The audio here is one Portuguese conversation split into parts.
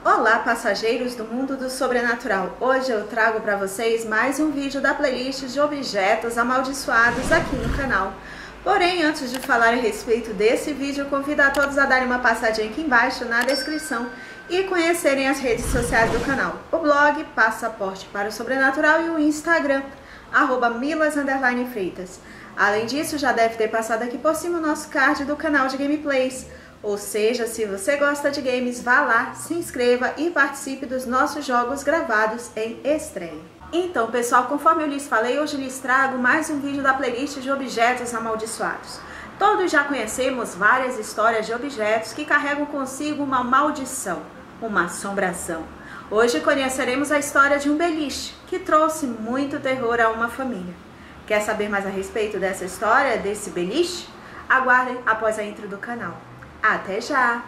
Olá, passageiros do mundo do sobrenatural! Hoje eu trago para vocês mais um vídeo da playlist de objetos amaldiçoados aqui no canal. Porém, antes de falar a respeito desse vídeo, eu convido a todos a darem uma passadinha aqui embaixo na descrição e conhecerem as redes sociais do canal. O blog Passaporte para o Sobrenatural e o Instagram, @milas_freitas. Além disso, já deve ter passado aqui por cima o nosso card do canal de gameplays. Ou seja, se você gosta de games, vá lá, se inscreva e participe dos nossos jogos gravados em estreia. Então, pessoal, conforme eu lhes falei, hoje lhes trago mais um vídeo da playlist de objetos amaldiçoados. Todos já conhecemos várias histórias de objetos que carregam consigo uma maldição, uma assombração. Hoje conheceremos a história de um beliche que trouxe muito terror a uma família. Quer saber mais a respeito dessa história, desse beliche? Aguardem após a intro do canal. Até já!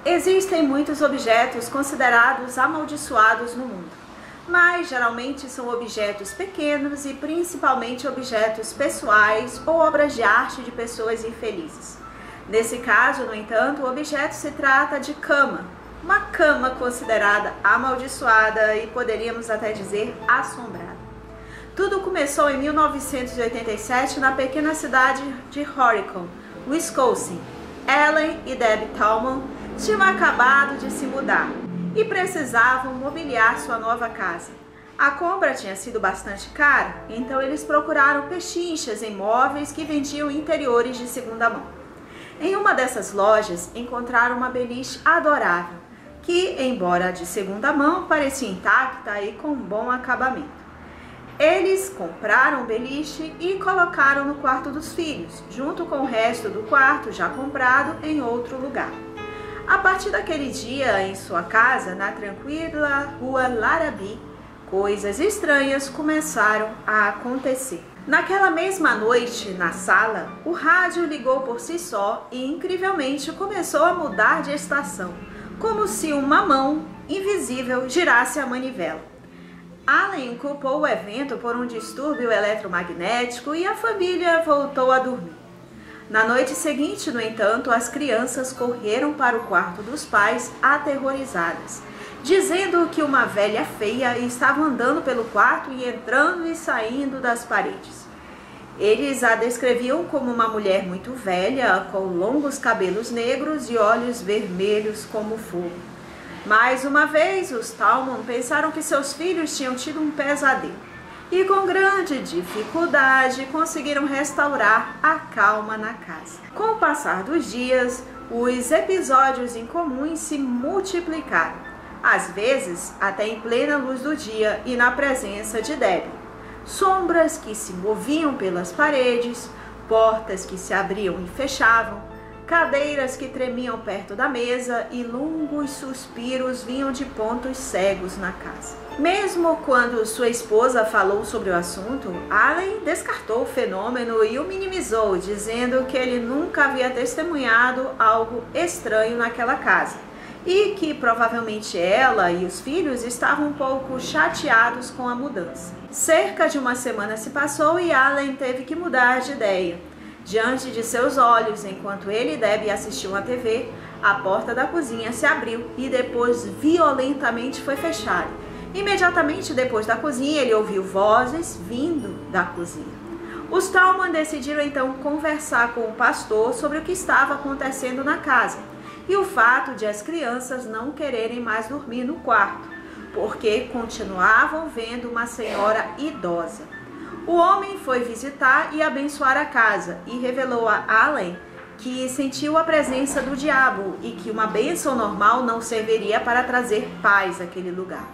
Existem muitos objetos considerados amaldiçoados no mundo, mas geralmente são objetos pequenos e principalmente objetos pessoais ou obras de arte de pessoas infelizes. Nesse caso, no entanto, o objeto se trata de cama, uma cama considerada amaldiçoada e poderíamos até dizer assombrada. Tudo começou em 1987 na pequena cidade de Horicon, Wisconsin. Ellen e Debbie Tallman tinham acabado de se mudar e precisavam mobiliar sua nova casa. A compra tinha sido bastante cara, então eles procuraram pechinchas em móveis que vendiam interiores de segunda mão. Em uma dessas lojas encontraram uma beliche adorável, que, embora de segunda mão, parecia intacta e com bom acabamento. Eles compraram o beliche e colocaram no quarto dos filhos, junto com o resto do quarto já comprado em outro lugar. A partir daquele dia, em sua casa, na tranquila rua Larrabee, coisas estranhas começaram a acontecer. Naquela mesma noite, na sala, o rádio ligou por si só e, incrivelmente, começou a mudar de estação, como se uma mão invisível girasse a manivela. Allen culpou o evento por um distúrbio eletromagnético e a família voltou a dormir. Na noite seguinte, no entanto, as crianças correram para o quarto dos pais aterrorizadas, dizendo que uma velha feia estava andando pelo quarto e entrando e saindo das paredes. Eles a descreviam como uma mulher muito velha, com longos cabelos negros e olhos vermelhos como fogo. Mais uma vez, os Tallman pensaram que seus filhos tinham tido um pesadelo e, com grande dificuldade, conseguiram restaurar a calma na casa. Com o passar dos dias, os episódios incomuns se multiplicaram, às vezes até em plena luz do dia e na presença de Debbie. Sombras que se moviam pelas paredes, portas que se abriam e fechavam, cadeiras que tremiam perto da mesa e longos suspiros vinham de pontos cegos na casa. Mesmo quando sua esposa falou sobre o assunto, Allen descartou o fenômeno e o minimizou, dizendo que ele nunca havia testemunhado algo estranho naquela casa e que provavelmente ela e os filhos estavam um pouco chateados com a mudança. Cerca de uma semana se passou e Allen teve que mudar de ideia. Diante de seus olhos, enquanto ele e Debbie assistiam à TV, a porta da cozinha se abriu e depois violentamente foi fechada. Imediatamente depois da cozinha, ele ouviu vozes vindo da cozinha. Os Tallman decidiram então conversar com o pastor sobre o que estava acontecendo na casa e o fato de as crianças não quererem mais dormir no quarto, porque continuavam vendo uma senhora idosa. O homem foi visitar e abençoar a casa e revelou a Allen que sentiu a presença do diabo e que uma bênção normal não serviria para trazer paz àquele lugar.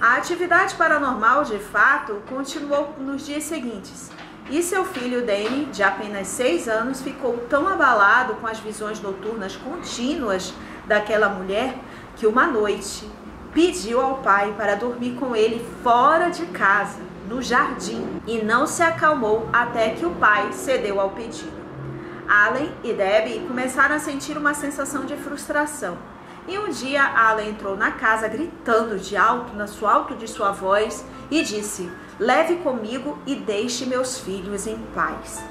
A atividade paranormal, de fato, continuou nos dias seguintes, e seu filho Danny, de apenas 6 anos, ficou tão abalado com as visões noturnas contínuas daquela mulher que uma noite pediu ao pai para dormir com ele fora de casa, no jardim, e não se acalmou até que o pai cedeu ao pedido. Alan e Debbie começaram a sentir uma sensação de frustração. E um dia Alan entrou na casa gritando de alto de sua voz e disse: "Leve comigo e deixe meus filhos em paz."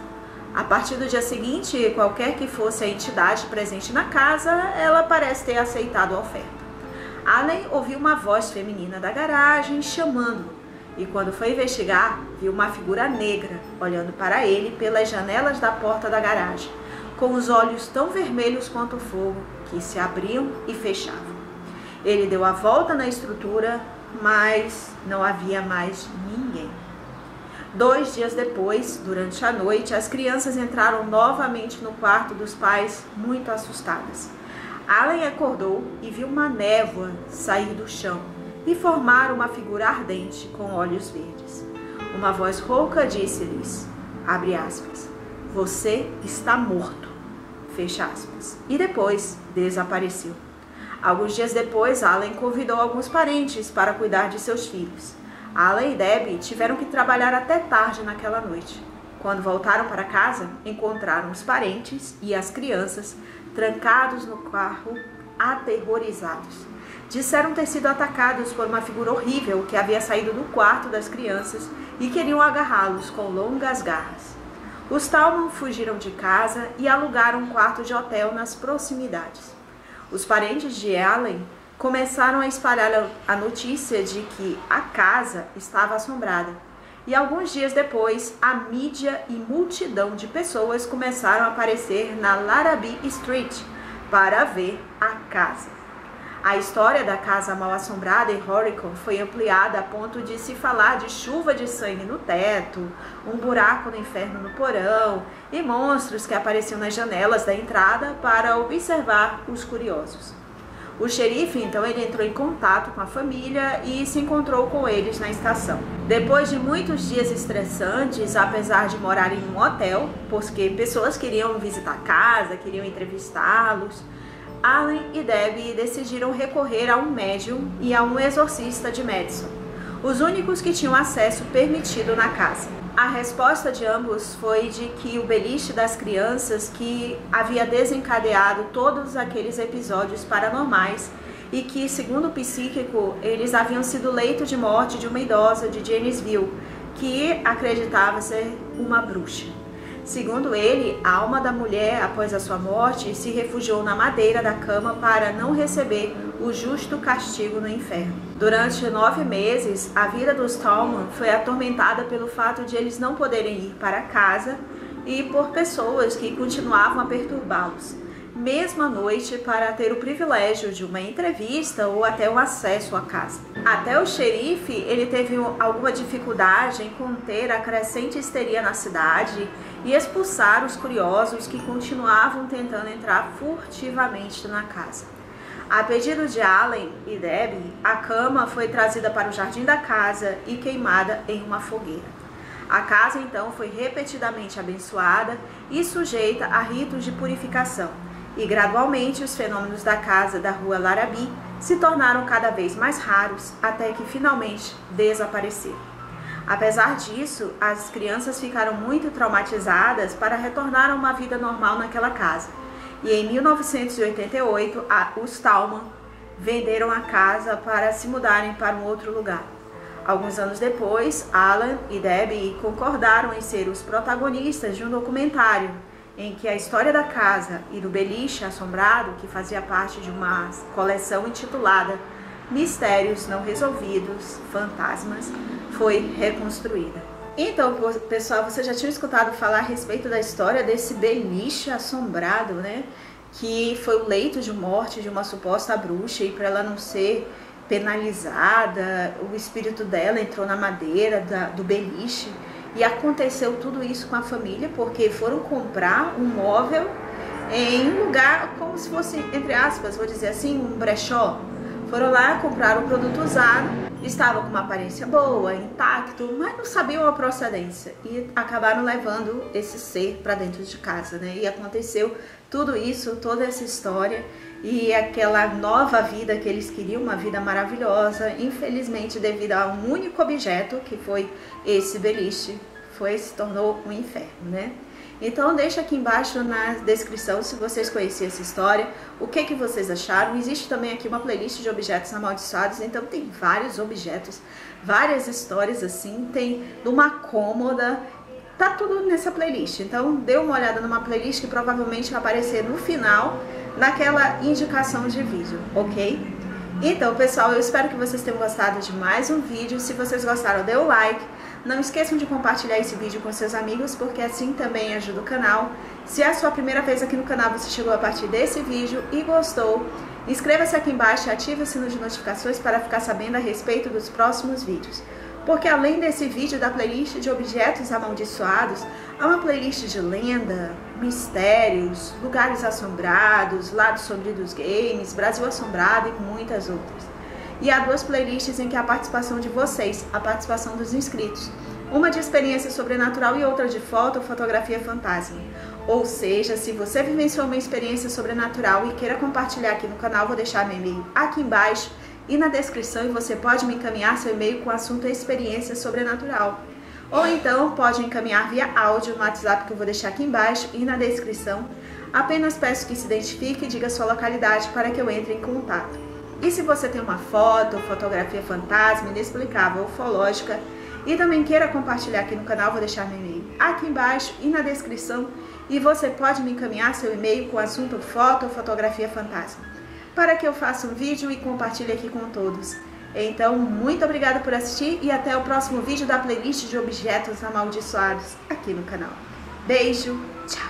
A partir do dia seguinte, qualquer que fosse a entidade presente na casa, ela parece ter aceitado a oferta. Alan ouviu uma voz feminina da garagem chamando-o, e quando foi investigar, viu uma figura negra olhando para ele pelas janelas da porta da garagem, com os olhos tão vermelhos quanto o fogo, que se abriam e fechavam. Ele deu a volta na estrutura, mas não havia mais ninguém. 2 dias depois, durante a noite, as crianças entraram novamente no quarto dos pais, muito assustadas. Alan acordou e viu uma névoa sair do chão e formar uma figura ardente com olhos verdes. Uma voz rouca disse-lhes, abre aspas, "Você está morto", fecha aspas, e depois desapareceu. Alguns dias depois, Alan convidou alguns parentes para cuidar de seus filhos. Alan e Debbie tiveram que trabalhar até tarde naquela noite. Quando voltaram para casa, encontraram os parentes e as crianças trancados no carro, aterrorizados. Disseram ter sido atacados por uma figura horrível que havia saído do quarto das crianças e queriam agarrá-los com longas garras. Os Tallman fugiram de casa e alugaram um quarto de hotel nas proximidades. Os parentes de Alan começaram a espalhar a notícia de que a casa estava assombrada. E alguns dias depois, a mídia e multidão de pessoas começaram a aparecer na Larrabee Street para ver a casa. A história da casa mal assombrada em Horicon foi ampliada a ponto de se falar de chuva de sangue no teto, um buraco no inferno no porão e monstros que apareciam nas janelas da entrada para observar os curiosos. O xerife, então, ele entrou em contato com a família e se encontrou com eles na estação. Depois de muitos dias estressantes, apesar de morar em um hotel, porque pessoas queriam visitar a casa, queriam entrevistá-los, Alan e Debbie decidiram recorrer a um médium e a um exorcista de Madison, os únicos que tinham acesso permitido na casa. A resposta de ambos foi de que o beliche das crianças que havia desencadeado todos aqueles episódios paranormais e que, segundo o psíquico, eles haviam sido leito de morte de uma idosa de Janesville, que acreditava ser uma bruxa. Segundo ele, a alma da mulher, após a sua morte, se refugiou na madeira da cama para não receber o justo castigo no inferno. Durante 9 meses, a vida dos Tallman foi atormentada pelo fato de eles não poderem ir para casa e por pessoas que continuavam a perturbá-los, mesmo à noite, para ter o privilégio de uma entrevista ou até um acesso à casa. Até o xerife, ele teve alguma dificuldade em conter a crescente histeria na cidade e expulsar os curiosos que continuavam tentando entrar furtivamente na casa. A pedido de Alan e Debbie, a cama foi trazida para o jardim da casa e queimada em uma fogueira. A casa então foi repetidamente abençoada e sujeita a ritos de purificação, e gradualmente os fenômenos da casa da rua Larrabee se tornaram cada vez mais raros até que finalmente desapareceram. Apesar disso, as crianças ficaram muito traumatizadas para retornar a uma vida normal naquela casa. E em 1988, os Tallman venderam a casa para se mudarem para um outro lugar. Alguns anos depois, Alan e Debbie concordaram em ser os protagonistas de um documentário em que a história da casa e do beliche assombrado, que fazia parte de uma coleção intitulada Mistérios Não Resolvidos, Fantasmas, foi reconstruída. Então, pessoal, vocês já tinham escutado falar a respeito da história desse beliche assombrado, né? Que foi o leito de morte de uma suposta bruxa, e para ela não ser penalizada, o espírito dela entrou na madeira do beliche. E aconteceu tudo isso com a família porque foram comprar um móvel em um lugar como se fosse, entre aspas, vou dizer assim, um brechó. Foram lá, compraram um produto usado, estava com uma aparência boa, intacto, mas não sabiam a procedência e acabaram levando esse ser para dentro de casa, né? E aconteceu tudo isso, toda essa história e aquela nova vida que eles queriam, uma vida maravilhosa, infelizmente devido a um único objeto, que foi esse beliche, se tornou um inferno, né? Então deixa aqui embaixo na descrição se vocês conheciam essa história, o que vocês acharam. Existe também aqui uma playlist de objetos amaldiçoados, então tem vários objetos, várias histórias assim, tem uma cômoda, tá tudo nessa playlist. Então dê uma olhada numa playlist que provavelmente vai aparecer no final, naquela indicação de vídeo, ok? Então pessoal, eu espero que vocês tenham gostado de mais um vídeo. Se vocês gostaram, dê o like. Não esqueçam de compartilhar esse vídeo com seus amigos, porque assim também ajuda o canal. Se é a sua primeira vez aqui no canal, você chegou a partir desse vídeo e gostou, inscreva-se aqui embaixo e ative o sino de notificações para ficar sabendo a respeito dos próximos vídeos. Porque além desse vídeo da playlist de objetos amaldiçoados, há uma playlist de lenda, mistérios, lugares assombrados, lado sombrio dos games, Brasil assombrado e muitas outras. E há duas playlists em que há a participação de vocês, a participação dos inscritos. Uma de experiência sobrenatural e outra de foto ou fotografia fantasma. Ou seja, se você vivenciou uma experiência sobrenatural e queira compartilhar aqui no canal, vou deixar meu e-mail aqui embaixo e na descrição, e você pode me encaminhar seu e-mail com o assunto experiência sobrenatural. Ou então pode encaminhar via áudio no WhatsApp que eu vou deixar aqui embaixo e na descrição. Apenas peço que se identifique e diga sua localidade para que eu entre em contato. E se você tem uma foto, fotografia fantasma, inexplicável, ufológica e também queira compartilhar aqui no canal, vou deixar meu e-mail aqui embaixo e na descrição. E você pode me encaminhar seu e-mail com o assunto foto ou fotografia fantasma, para que eu faça um vídeo e compartilhe aqui com todos. Então, muito obrigada por assistir e até o próximo vídeo da playlist de objetos amaldiçoados aqui no canal. Beijo, tchau!